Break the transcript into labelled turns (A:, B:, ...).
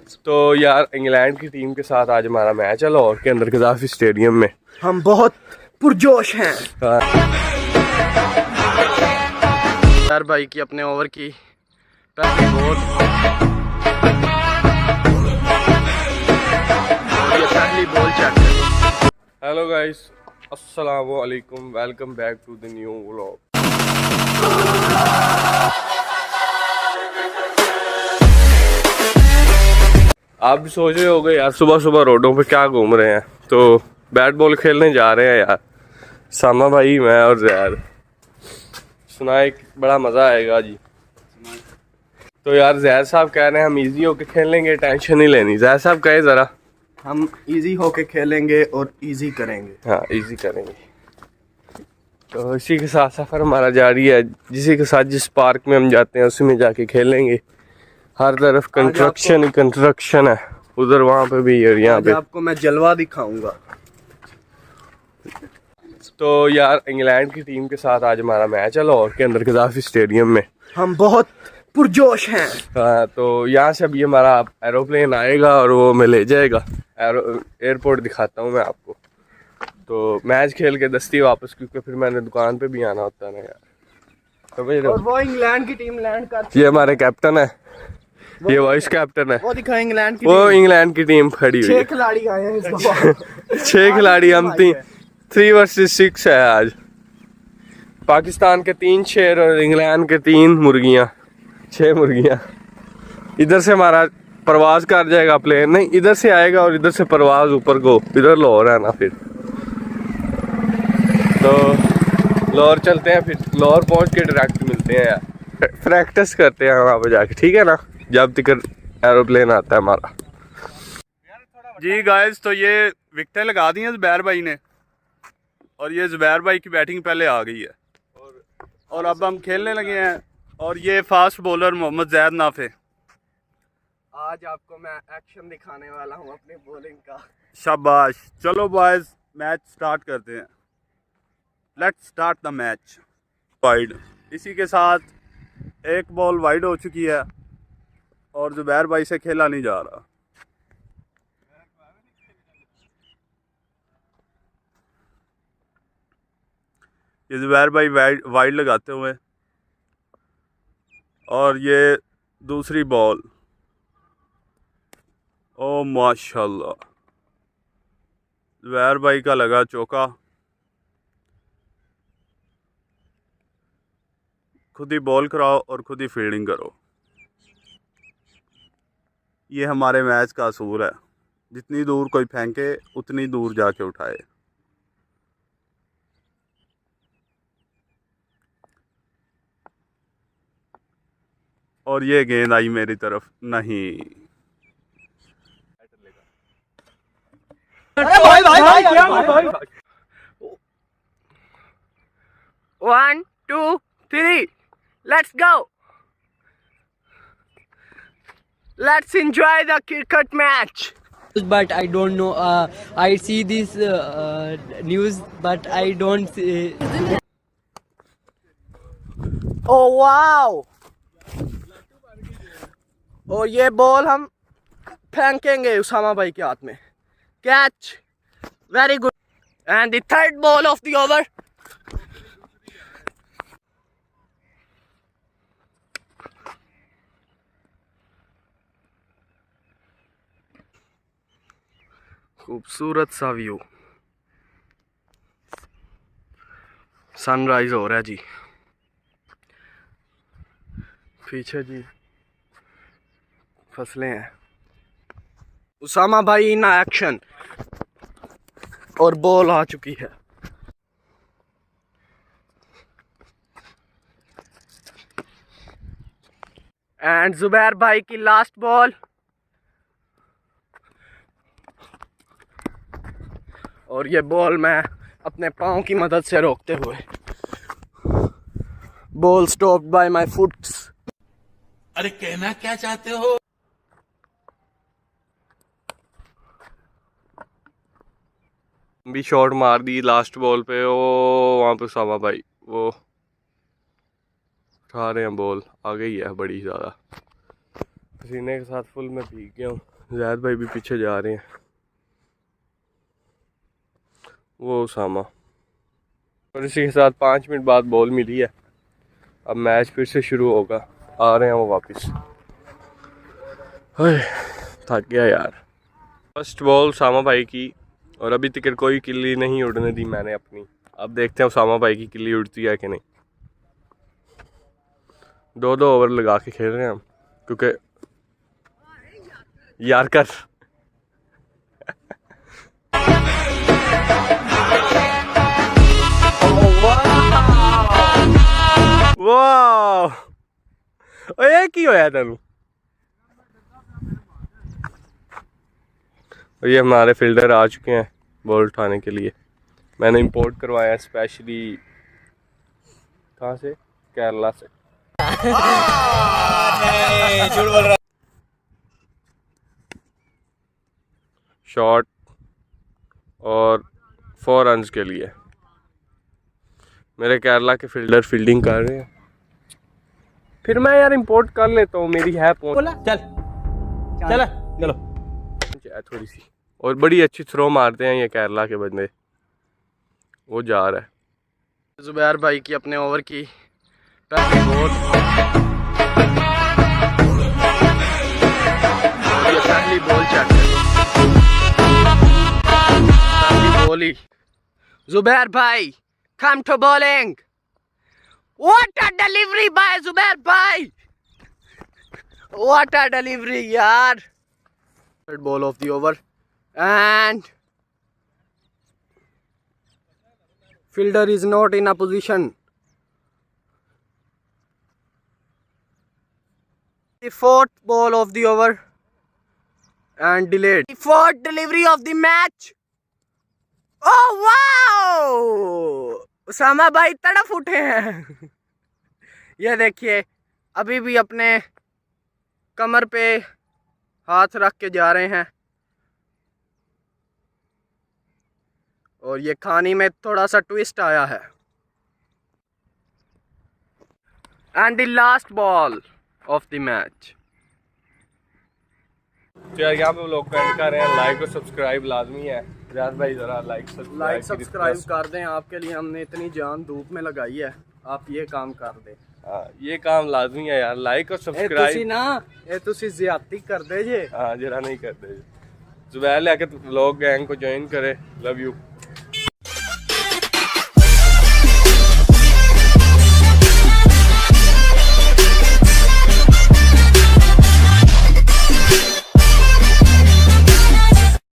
A: तो यार इंग्लैंड की टीम के साथ आज हमारा मैच है लाहौर के अंदर कज़ाफ़ी स्टेडियम में।
B: हम बहुत पुरजोश हैं।
C: यार भाई की अपने ओवर की पहली बॉल और ये पहली बॉल चेक करो।
A: हेलो गाइस, अस्सलामु अलैकुम, welcome back to the new vlog. आप भी सोच रहे होगे यार सुबह सुबह रोडों पे क्या घूम रहे हैं, तो बैट बॉल खेलने जा रहे हैं यार, सामा भाई, मैं और जैद। सुनाए बड़ा मज़ा आएगा जी। तो यार जैद साहब कह रहे हैं हम इजी होके खेलेंगे, टेंशन नहीं लेनी। जैद साहब कहे ज़रा।
B: हम इजी होके खेलेंगे और इजी करेंगे।
A: हाँ, इजी करेंगे। तो इसी के साथ सफ़र हमारा जारी है। जिसी के साथ जिस पार्क में हम जाते हैं उसी में जाके खेलेंगे। हर तरफ कंस्ट्रक्शन है, उधर वहाँ पे भी और यहाँ पे।
B: आपको मैं जलवा दिखाऊंगा।
A: तो यार इंग्लैंड की टीम के साथ आज हमारा मैच है लाहौर के अंदर कज़ाफ़ी स्टेडियम में।
B: हम बहुत पुरजोश हैं।
A: हाँ, तो यहाँ से अभी हमारा एरोप्लेन आएगा और वो मैं ले जाएगा। एयरपोर्ट दिखाता हूँ मैं आपको। तो मैच खेल के दस्ती वापस, क्योंकि फिर मैंने दुकान पे भी आना होता है ना यार। समझ रहे हो?
B: और वो इंग्लैंड की टीम लैंड कर,
A: ये हमारे कैप्टन है, ये वाइस कैप्टन है।
B: वो दिखा इंग्लैंड की
A: वो
B: टीम।
A: इंग्लैंड की टीम खड़ी हुई
B: 6
A: है।
B: खिलाड़ी आए हैं इस दफा।
A: 6 खिलाड़ी, हम 3 वर्सेस 6 है आज। पाकिस्तान के 3 शेर और इंग्लैंड के 3 मुर्गियां, 6 मुर्गियां। इधर से हमारा परवाज कर जाएगा प्लेन, नहीं इधर से आएगा और इधर से परवाज ऊपर को, इधर लाहौर है ना। फिर तो लाहौर चलते हैं, फिर लाहौर पहुंच के डायरेक्ट मिलते हैं यार। प्रैक्टिस करते हैं वहाँ पे जाके, ठीक है ना, जब तक एरोप्लेन आता है हमारा।
C: जी गाइस, तो ये विकेटें लगा दी हैं ज़ुबैर भाई ने, और ये ज़ुबैर भाई की बैटिंग पहले आ गई है और अब हम खेलने लगे हैं। और ये फास्ट बॉलर मोहम्मद जैद नाफे।
B: आज आपको मैं एक्शन दिखाने वाला हूँ अपनी बॉलिंग का।
C: शाबाश, चलो बॉयज मैच स्टार्ट करते हैं। Let's start the match. Wide, इसी के साथ एक बॉल वाइड हो चुकी है और ज़ुबैर भाई से खेला नहीं जा रहा। ये ज़ुबैर भाई वाइड लगाते हुए, और ये दूसरी बॉल, ओ माशाल्लाह, ज़ुबैर भाई का लगा चौका। खुद ही बॉल कराओ और खुद ही फील्डिंग करो, ये हमारे मैच का असूल है। जितनी दूर कोई फेंके उतनी दूर जाके उठाए। और ये गेंद आई मेरी तरफ, नहीं।
B: भाई 1 2 3 let's go. Let's enjoy the cricket match.
D: But I don't know. I see this news, but I don't see.
B: Oh wow! और ये बॉल हम फेंकेंगे उसामा भाई के हाथ में। Catch, very good. And the third ball of the over.
C: खूबसूरत सा व्यू, सनराइज हो रहा है जी पीछे जी, फसलें हैं।
B: उसामा भाई इन एक्शन, और बॉल आ चुकी है। एंड जुबैर भाई की लास्ट बॉल, और ये बॉल मैं अपने पाँव की मदद से रोकते हुए, ball stopped bye my foots.
E: अरे कहना क्या चाहते हो?
A: भी शॉट मार दी लास्ट बॉल पे, वो वहाँ पे सामा भाई वो उठा रहे हैं बॉल, आ गई है बड़ी ज़्यादा। पसीने के साथ फुल मैं भीग गया हूँ। ज़ैद भाई भी पीछे जा रहे हैं, वो उसामा। और इसी के साथ 5 मिनट बाद बॉल मिली है। अब मैच फिर से शुरू होगा। आ रहे हैं वो वापस। थक गया यार। फर्स्ट बॉल उसामा भाई की, और अभी तक कोई किल्ली नहीं उड़ने दी मैंने अपनी। अब देखते हैं उसामा भाई की किल्ली उड़ती है कि नहीं। 2-2 ओवर लगा के खेल रहे हैं हम, क्योंकि यार कर वाह, ये की होया तेनू। और ये हमारे फील्डर आ चुके हैं बॉल उठाने के लिए। मैंने इंपोर्ट करवाया स्पेशली, कहाँ से, केरला से। शॉट और 4 रन्स के लिए मेरे केरला के फील्डर फील्डिंग कर रहे हैं। फिर मैं यार इंपोर्ट कर लेता हूँ, मेरी है
B: बोला चल चल चलो।
A: थोड़ी सी, और बड़ी अच्छी थ्रो मारते हैं ये केरला के बंदे। वो जा रहा है
B: जुबैर भाई की अपने ओवर की पहली बॉल। ये पहली बॉल चेक पहली बॉल ही। जुबैर भाई come to bowling. What a delivery by Zubair bhai. What a delivery yaar. Third ball of the over and fielder is not in a position. The fourth ball of the over and delayed. The fourth delivery of the match. Oh wow! Usama भाई तड़फ उठे हैं। ये देखिए अभी भी अपने कमर पे हाथ रख के जा रहे हैं, और ये खानी में थोड़ा सा ट्विस्ट आया है। And the last ball of the match.
A: तो यार यहाँ पे लोग एंड कर रहे हैं। लाइक और सब्सक्राइब लाजमी है। ज़ैद भाई ज़रा लाइक
B: सब्सक्राइब कर दें। आपके लिए हमने इतनी जान धूप में लगाई है, आप ये काम कर दें।
A: हाँ, ये काम लाजमी है यार, लाइक और सब्सक्राइब
B: ना ये तुसी ज़्यादती कर दे जे।
A: हाँ जरा नहीं करते। जुबैर लेके लोग गैंग को ज्वाइन करे। Love you.